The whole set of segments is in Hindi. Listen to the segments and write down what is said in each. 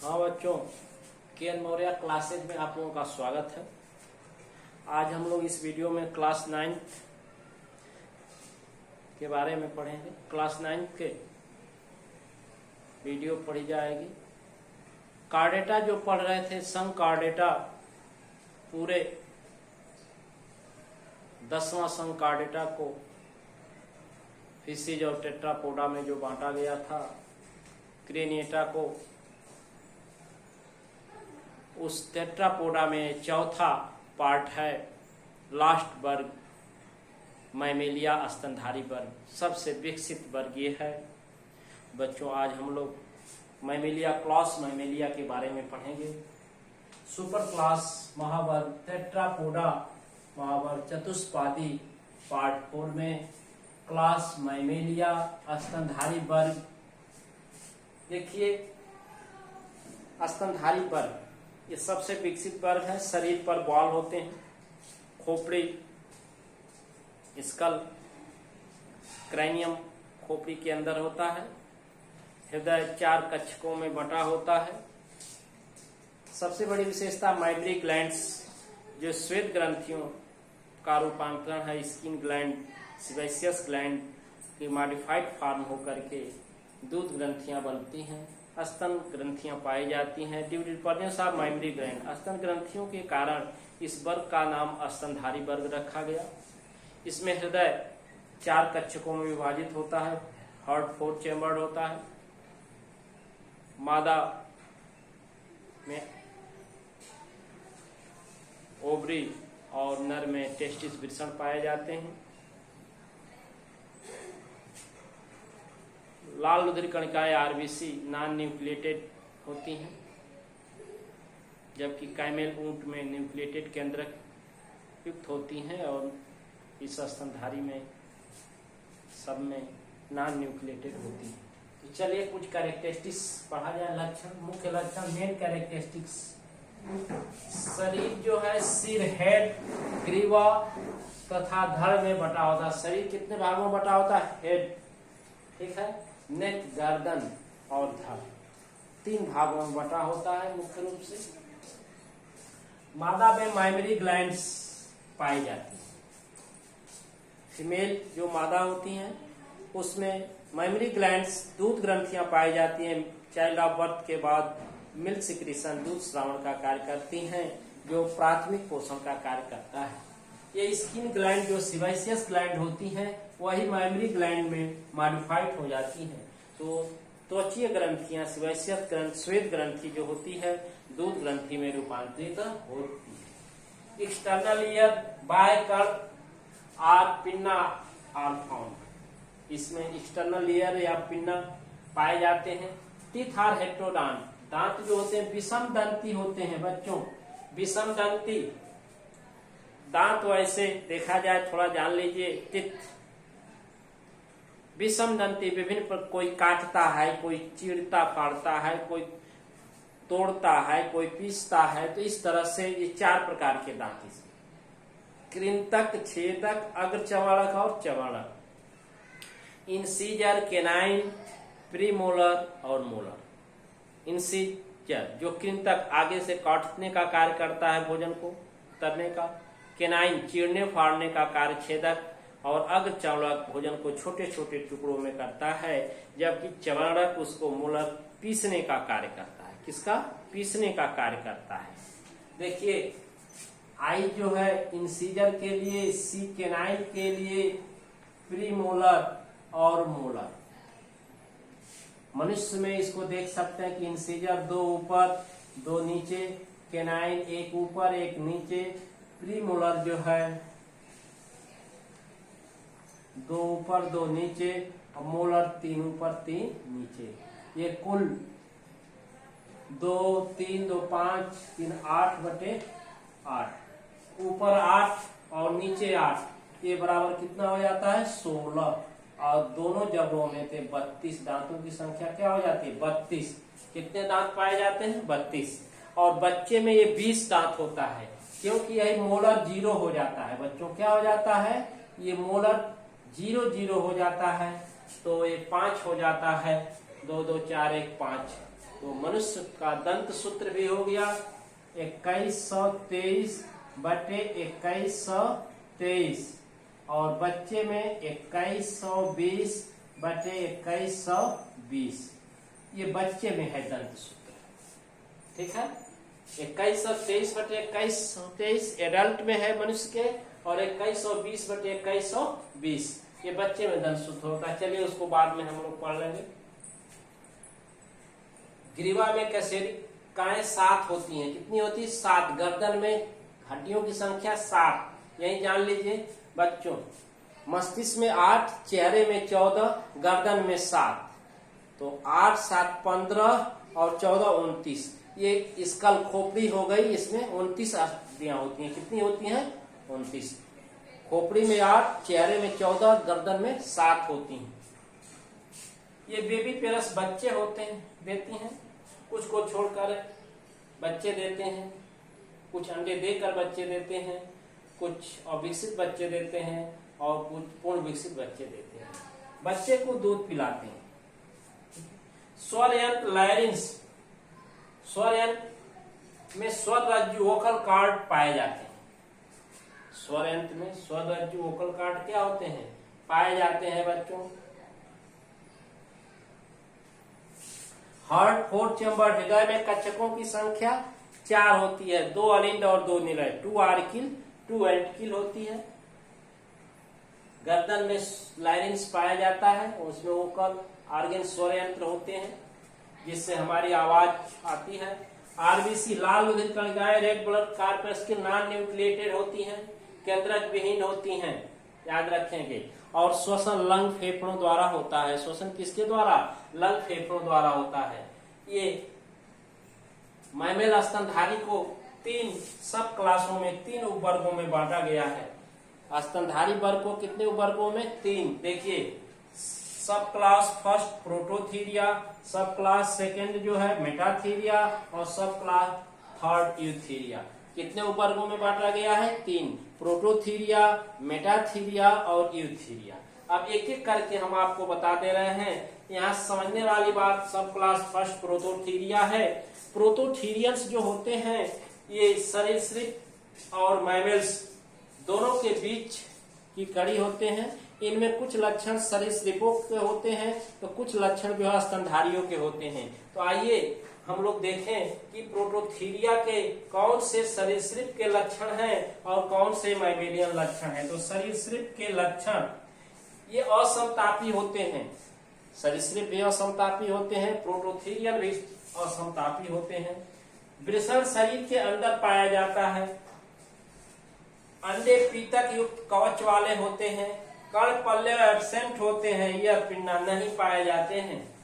हाँ बच्चों, के.एन. मौर्य क्लासेज में आप लोगों का स्वागत है। आज हम लोग इस वीडियो में क्लास 9 के बारे में पढ़ेंगे। क्लास 9 के वीडियो पढ़ी जाएगी। कार्डेटा जो पढ़ रहे थे, संघ कार्डेटा, पूरे 10वां संघ कार्डेटा को फिशिज और टेट्रापोडा में जो बांटा गया था, क्रेनिएटा को उस टेट्रापोडा में चौथा पार्ट है लास्ट वर्ग, मैमेलिया स्तनधारी वर्ग, सबसे विकसित वर्ग ये है। बच्चों, आज हम लोग मैमेलिया क्लास मैमेलिया के बारे में पढ़ेंगे। सुपर क्लास महावर्ग टेट्रापोडा महावर्ग चतुष्पादी पार्ट 4 में क्लास मैमेलिया स्तनधारी वर्ग। देखिए, स्तनधारी वर्ग ये सबसे विकसित वर्ग है। शरीर पर बाल होते हैं, खोपड़ी, स्कल, क्रैनियम खोपड़ी के अंदर होता है। हृदय 4 कक्षकों में बंटा होता है। सबसे बड़ी विशेषता माइमरी ग्लैंड्स, जो श्वेत ग्रंथियों का रूपांतरण है स्किन ग्लैंड, सिबेशियस ग्लैंड की मॉडिफाइड फॉर्म होकर के दूध ग्रंथियां बनती हैं, स्तन ग्रंथियां पाई जाती हैं। Due to presence of mammary gland, स्तन ग्रंथियों के कारण इस वर्ग का नाम स्तनधारी वर्ग रखा गया। इसमें हृदय 4 कक्षकों में विभाजित होता है, हार्ट 4 चैम्बर्ड होता है। मादा में ओवरी और नर में टेस्टिस वृषण पाए जाते हैं। लाल रुधिर कणिकाएं आरबीसी नॉन न्यूक्लिएटेड होती हैं, जबकि कैमेल ऊंट में न्यूक्लिएटेड केंद्रक युक्त होती हैं और इस स्तनधारी में सब में नॉन न्यूक्लिएटेड होती हैं। तो चलिए कुछ कैरेक्टरिस्टिक्स पढ़ा जाए। लक्षण, मुख्य लक्षण, मेन कैरेक्टरिस्टिक्स। शरीर जो है सिर, हेड, ग्रीवा तथा धड़ में बटा होता है। शरीर कितने भागों में बटा होता है? हेड, ठीक है, नेक, गर्दन और धड़, 3 भागों में बटा होता है मुख्य रूप से। मादा में माइमरी ग्लैंड्स पाई जाती है। फीमेल जो मादा होती हैं उसमें माइमरी ग्लैंड्स, दूध ग्रंथियां पाई जाती हैं। चाइल्ड ऑफ बर्थ के बाद मिल्क सिक्रीशन, दूध श्रावण का कार्य करती हैं, जो प्राथमिक पोषण का कार्य करता है। ये स्किन ग्लैंड जो सिबेशियस ग्लैंड होती हैं, वही माइमरी ग्लैंड में मॉडिफाइड हो जाती हैं। तो त्वचीय ग्रंथियां, सिबेशियस ग्रंथि, श्वेत ग्रंथि जो होती है, दूध ग्रंथि में रूपांतरित होती है। एक्सटर्नल ईयर बाय कण आर पिन्ना आर फाउंड। इसमें एक्सटर्नल ईयर या पिन्ना पाए जाते हैं। टीथ आर हेट्रोडॉन्ट, दांत जो होते हैं विषम दंती होते हैं। बच्चों, विषम दंती दांत, वैसे देखा जाए थोड़ा जान लीजिए। टिथ विषम दंती, विभिन्न पर कोई काटता है, कोई चीरता फाड़ता है, कोई तोड़ता है, कोई पीसता है। तो इस तरह से ये 4 प्रकार के दांत इसमें। कृंतक, छेदक, अग्रचर्वणक और चर्वणक। इंसीजर, केनाइन, प्रीमोलर और मोलर। इंसीजर जो कृंतक, आगे से काटने का कार्य करता है, भोजन को करने का। केनाइन चीरने फाड़ने का कार्य छेदक, और अग्रचर्वणक भोजन को छोटे छोटे टुकड़ों में करता है, जबकि चर्वणक उसको मोलर पीसने का कार्य करता है। किसका? पीसने का कार्य करता है। देखिए, आई जो है इंसीजर के लिए, सी केनाइन के लिए, प्रीमोलर और मोलर। मनुष्य में इसको देख सकते हैं कि इंसीजर 2 ऊपर 2 नीचे, केनाइन 1 ऊपर 1 नीचे, प्रीमोलर जो है 2 ऊपर 2 नीचे, और मोलर 3 ऊपर 3 नीचे। ये कुल 2 3 2 5 3 8/8, ऊपर 8 और नीचे 8, ये बराबर कितना हो जाता है? 16। और दोनों जबड़ों में थे 32 दांतों की संख्या क्या हो जाती है? 32। कितने दांत पाए जाते हैं? 32। और बच्चे में ये 20 दांत होता है, क्योंकि यही मोलर 0 हो जाता है। बच्चों, क्या हो जाता है? ये मोलर 0 हो जाता है, तो ये 5 हो जाता है। 2 2 4 1 5, तो मनुष्य का दंत सूत्र भी हो गया 2123/2123 और बच्चे में 2120/2120। ये बच्चे में है दंत सूत्र। ठीक है, 2123/2123 एडल्ट में है मनुष्य के और 2120/2120 ये बच्चे में दंत सूत्र होता है। चलिए उसको बाद में हम लोग पढ़ लेंगे। ग्रीवा में कशेरुकियाएं 7 होती हैं। कितनी होती है? 7। गर्दन में हड्डियों की संख्या 7, यही जान लीजिए बच्चों। मस्तिष्क में 8, चेहरे में 14, गर्दन में 7। तो 8, 7, 15 और 14, 29। ये स्कल खोपड़ी हो गई, इसमें 29 अस्थियां होती हैं। कितनी होती हैं? 29। खोपड़ी में 8, चेहरे में 14, गर्दन में 7 होती हैं। ये बेबी पेरस बच्चे होते हैं, देती हैं। कुछ को छोड़कर बच्चे देते हैं, कुछ अंडे देकर बच्चे देते हैं, कुछ अविकसित बच्चे देते हैं और कुछ पूर्ण विकसित बच्चे देते हैं। बच्चे को दूध पिलाते हैं। स्वर यंत्र लैरिंग्स, स्वर यंत्र में स्वर रज्जु वोकल कार्ड पाए जाते हैं। स्वर यंत्र में स्वर रज्जु वोकल कार्ड क्या होते हैं? पाए जाते हैं बच्चों। हार्ट 4 चैम्बर, हृदय में कच्छकों की संख्या 4 होती है। 2 अलिंड और 2 निलय, 2 आर्किल 2 वेंट्रिकल होती है। गर्दन में लाइरिंग्स पाया जाता है, उसमें वोकल ऑर्गन स्वर यंत्र होते हैं जिससे हमारी आवाज आती है। आरबीसी लाल रुधिर कणिकाएं red blood corpuscular non nucleated होती हैं, केंद्रक विहीन होती हैं, याद रखेंगे। और श्वसन लंग फेफड़ों द्वारा होता है। श्वसन किसके द्वारा? लंग फेफड़ों द्वारा होता है। ये मैमेल स्तनधारी को 3 सब क्लासों में 3 उपवर्गों में बांटा गया है। स्तनधारी वर्ग को कितने उपवर्गों में? 3। देखिए, सब क्लास फर्स्ट प्रोटोथीरिया, सब क्लास सेकेंड जो है मेटाथीरिया और सब क्लास थर्ड यूथीरिया। कितने उपवर्गों में बांटा गया है? 3। प्रोटोथीरिया, मेटाथीरिया और यूथीरिया। अब एक एक करके हम आपको बता दे रहे हैं। यहाँ समझने वाली बात सब क्लास फर्स्ट प्रोटोथीरिया है। प्रोटोथीरियंस जो होते हैं ये सरीसृप और मैमल्स दोनों के बीच की कड़ी होते हैं। इनमें कुछ लक्षण सरीसृपों के होते हैं तो कुछ लक्षण जो है स्तनधारियों के होते हैं। तो आइए हम लोग देखें कि प्रोटोथीरिया के कौन से सरीसृप के लक्षण हैं और कौन से मैमेलियन लक्षण हैं। तो सरीसृप के लक्षण ये असमतापी होते हैं। सरीसृप भी असमतापी होते हैं, प्रोटोथीरियन भी असमतापी होते हैं। वृषण शरीर के अंदर पाया जाता है। अंडे पीतक युक्त कवच वाले होते हैं। कर्ण पल्ले एब्सेंट होते हैं, यह पिंडा नहीं पाए जाते हैं।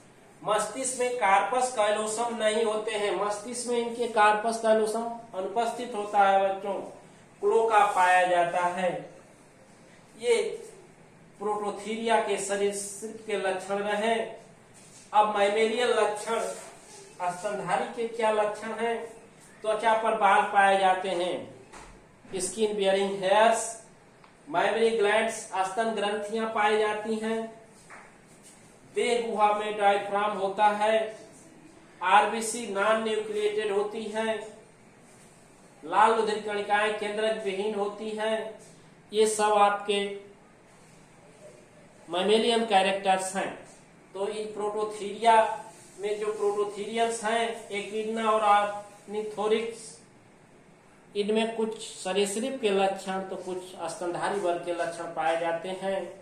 मस्तिष्क में कार्पस कैलोसम नहीं होते हैं। मस्तिष्क में इनके कार्पस कैलोसम अनुपस्थित होता है बच्चों। क्लोका पाया जाता है। ये प्रोटोथीरिया के शरीर के लक्षण रहे। अब मैमेलियन लक्षण, स्तनधारी के क्या लक्षण हैं? त्वचा पर बाल पाए जाते हैं, skin bearing hairs, memory glands, स्तन ग्रंथियां पाई जाती हैं। देह गुहा में डायफ्राम होता है। आरबीसी नॉन न्यूक्लिएटेड होती हैं। लाल रुधिर कणिकाएं केंद्रक विहीन होती हैं। ये सब आपके मैमेलियन कैरेक्टर्स हैं। तो इन प्रोटोथीरिया में जो प्रोटोथीरियंस हैं, एकिडना और ऑर्निथोरिक्स, इनमें कुछ सरीसृप के लक्षण तो कुछ स्तनधारी वर्ग के लक्षण पाए जाते हैं।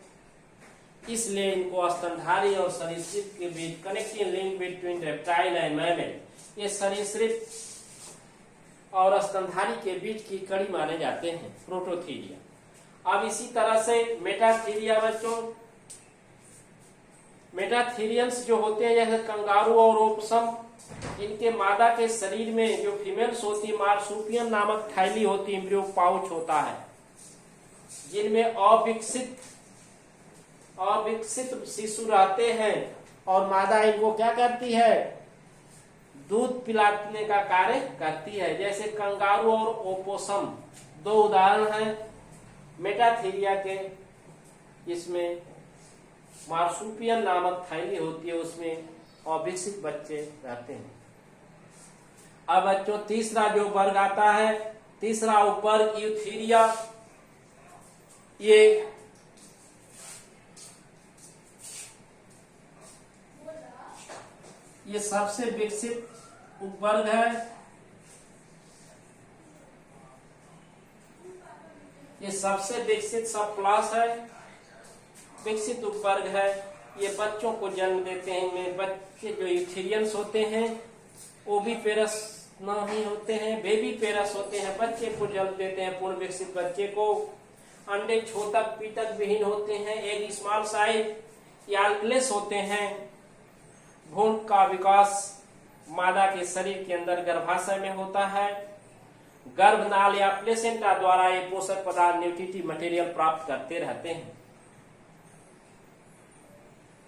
इसलिए इनको स्तनधारी और सरीसृप के बीच connecting link between reptile and mammal, ये सरीसृप और स्तनधारी के बीच की कड़ी माने जाते हैं प्रोटोथीरिया। अब इसी तरह से मेटाथीरिया बच्चों, मेटाथीरियंस जो होते हैं जैसे कंगारू और ओपसम, इनके मादा के शरीर में जो फीमेल्स होती है मार्सुपियम नामक थैली होती है, एम्ब्रियो पाउच होता है, जिनमें अविकसित शिशु रहते हैं और मादा इनको क्या करती है? दूध पिलाने का कार्य करती है। जैसे कंगारू और ओपोसम 2 उदाहरण हैं मेटाथीरिया के। इसमें मार्सुपियम नामक थैली होती है, उसमें अविकसित बच्चे रहते हैं। अब बच्चों तीसरा जो वर्ग आता है, तीसरा उपवर्ग यूथेरिया। ये सबसे विकसित उपवर्ग है। ये सबसे विकसित सब क्लास है, विकसित उपवर्ग है। ये बच्चों को जन्म देते हैं। इनमें बच्चे जो यूथेरियंस होते हैं वो भी पेरस नहीं होते हैं, बेबी पेरस होते हैं। बच्चे को जन्म देते हैं, पूर्ण विकसित बच्चे को। अंडे छोटक पीटक विहीन होते हैं, एग स्मॉल साइज यार्डलेस होते हैं। भ्रूण का विकास मादा के शरीर के अंदर गर्भाशय में होता है। गर्भनाल या प्लेसेंटा द्वारा ये पोषक पदार्थ न्यूट्रिटिव मटेरियल प्राप्त करते रहते हैं।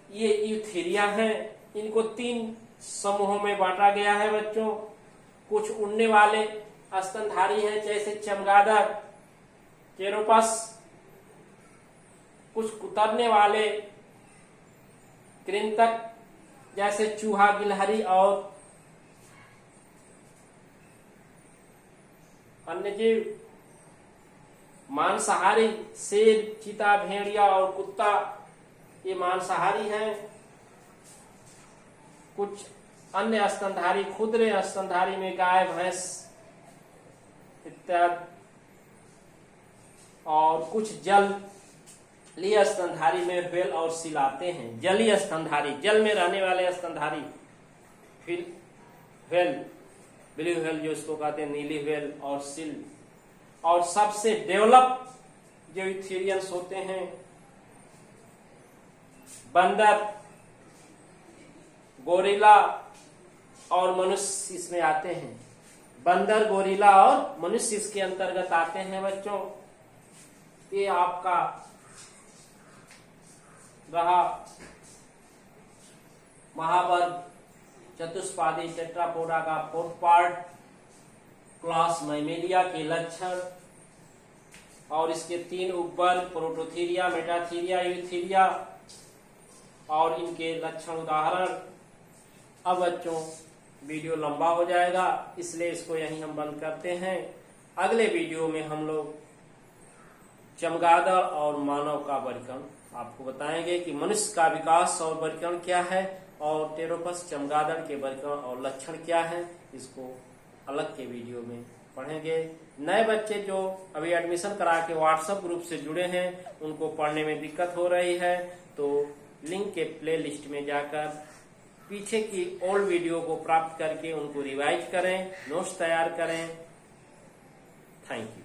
ये यूथेरिया है। इनको 3 समूहों में बांटा गया है बच्चों। कुछ उड़ने वाले स्तनधारी हैं जैसे चमगादड़, केरोपस। कुछ कुतरने वाले कृंतक जैसे चूहा, गिलहरी और अन्य जीव। मांसाहारी शेर, चीता, भेड़िया और कुत्ता ये मांसाहारी हैं। कुछ अन्य स्तनधारी, खुदरे स्तनधारी में गाय, भैंस इत्यादि। और कुछ जलीय स्तनधारी में व्हेल और सील आते हैं। जलीय स्तनधारी, जल में रहने वाले स्तनधारी, फिर व्हेल, ब्लू व्हेल जो इसको कहते हैं, नीली व्हेल और सील। और सबसे डेवलप जो यूथेरियंस होते हैं बंदर, गोरिल्ला और मनुष्य इसमें आते हैं। बंदर, गोरिल्ला और मनुष्य इसके अंतर्गत आते हैं बच्चों। ये आपका रहा महावर्ग चतुष्पादी टेट्रापोडा का 4th पार्ट, क्लास मैमेलिया के लक्षण और इसके 3 उपवर्ग प्रोटोथीरिया, मेटाथीरिया, यूथेरिया और इनके लक्षण उदाहरण। अब बच्चों वीडियो लंबा हो जाएगा, इसलिए इसको यहीं हम बंद करते हैं। अगले वीडियो में हम लोग चमगादड़ और मानव का वर्गीकरण आपको बताएंगे कि मनुष्य का विकास और वर्गीकरण क्या है और टेरोपस चमगादड़ के वर्गीकरण और लक्षण क्या है, इसको अलग के वीडियो में पढ़ेंगे। नए बच्चे जो अभी एडमिशन करा के व्हाट्सएप ग्रुप से जुड़े हैं उनको पढ़ने में दिक्कत हो रही है, तो लिंक के प्ले लिस्ट में जाकर पीछे की ओल्ड वीडियो को प्राप्त करके उनको रिवाइज करें, नोट्स तैयार करें। Thank you.